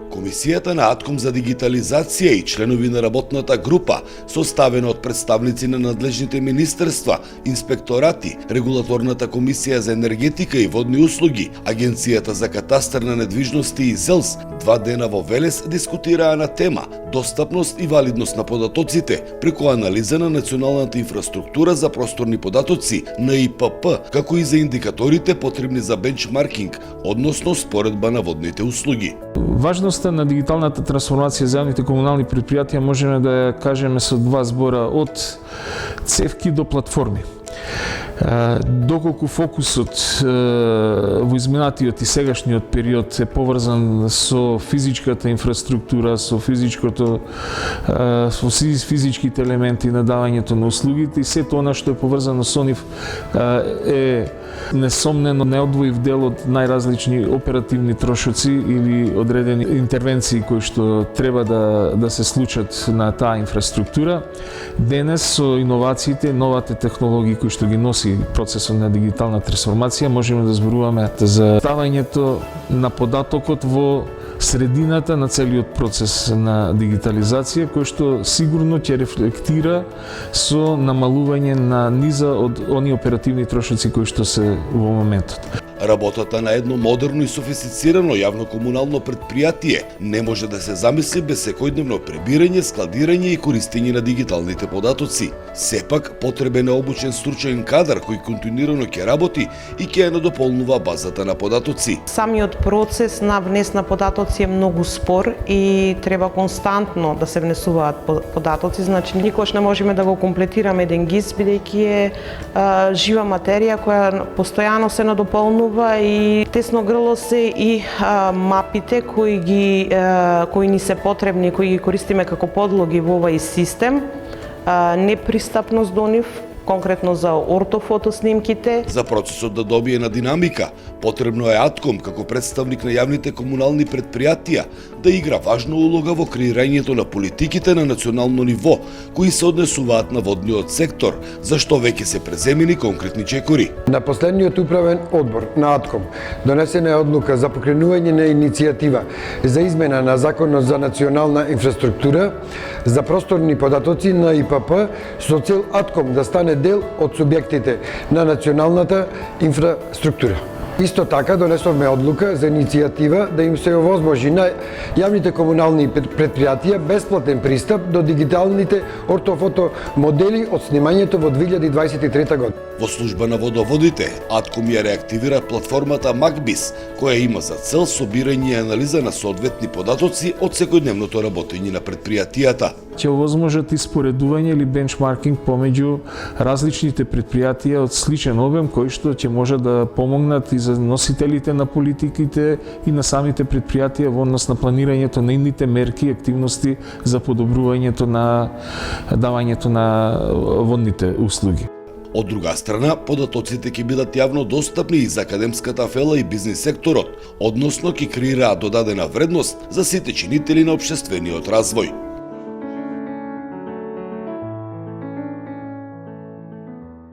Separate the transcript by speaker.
Speaker 1: Комисијата на АТКОМ за дигитализација и членови на работната група, составена од представници на надлежните министерства, инспекторати, Регулаторната комисија за енергетика и водни услуги, Агенцијата за катастар на недвижности и ЗЕЛС, 2 дена во Велес дискутираа на тема достапност и валидност на податоците преку анализа на националната инфраструктура за просторни податоци на ИПП, како и за индикаторите потребни за бенчмаркинг, односно споредба на водните услуги.
Speaker 2: Важноста на дигиталната трансформација за јавните комунални предпријатија можеме да ја кажеме со 2 збора, од цевки до платформи. Доколку фокусот во изминатиот и сегашниот период е поврзан со физичката инфраструктура, со физичките елементи на давањето на услугите и сето она што е поврзано со нив е несомнено неодвоив дел од најразлични оперативни трошоци или одредени интервенции кои што треба да се случат на таа инфраструктура. Денес со иновациите, новите технологии кои што ги носи процесот на дигитална трансформација, можеме да зборуваме за ставањето на податокот во средината на целиот процес на дигитализација, кој што сигурно ќе рефлектира со намалување на низа од оние оперативни трошоци кои што се во моментот.
Speaker 1: Работата на едно модерно и софистицирано јавно-комунално предпријатие не може да се замисли без секојдневно пребирање, складирање и користење на дигиталните податоци. Сепак, потребен е обучен стручен кадар кој континуирано ќе работи и ќе ја надополнува базата на податоци.
Speaker 3: Самиот процес на внес на податоци е многу спор и треба константно да се внесуваат податоци, значи никош не можеме да го комплетираме еден ГИС, бидејќи е жива материја која постојано се надополнува и тесно грло се и мапите кои ни се потребни, кои ги користиме како подлоги во овој систем, непристапност до нив, конкретно за ортофото снимките.
Speaker 1: За процесот да добие на динамика, потребно е АТКОМ како представник на јавните комунални предпријатија да игра важна улога во креирањето на политиките на национално ниво, кои се однесуваат на водниот сектор, за што веќе се преземени конкретни чекори.
Speaker 4: На последниот управен одбор на АТКОМ донесена е одлука за покренување на иницијатива за измена на Законот за национална инфраструктура за просторни податоци на ИПП со цел АТКОМ да стане дел од субјектите на националната инфраструктура. Исто така донесовме одлука за иницијатива да им се овозможи на јавните комунални предпријатија бесплатен пристап до дигиталните ортофото модели од снимањето во 2023 година.
Speaker 1: Во служба на водоводите, АТКОМ ја реактивира платформата Макбис, која има за цел собирање и анализа на соодветни податоци од секојдневното работење на предпријатијата.
Speaker 2: Ќе овозможат испоредување или бенчмаркинг помеѓу различните предпријатија од сличен обем кои што ќе може да помогнат и за носителите на политиките и на самите предпријатија во однос на планирањето на нивните мерки и активности за подобрувањето на давањето на водните услуги.
Speaker 1: Од друга страна, податоците ќе бидат јавно достапни и за академската фела и бизнис секторот, односно ќе креираат додадена вредност за сите чинители на општествениот развој.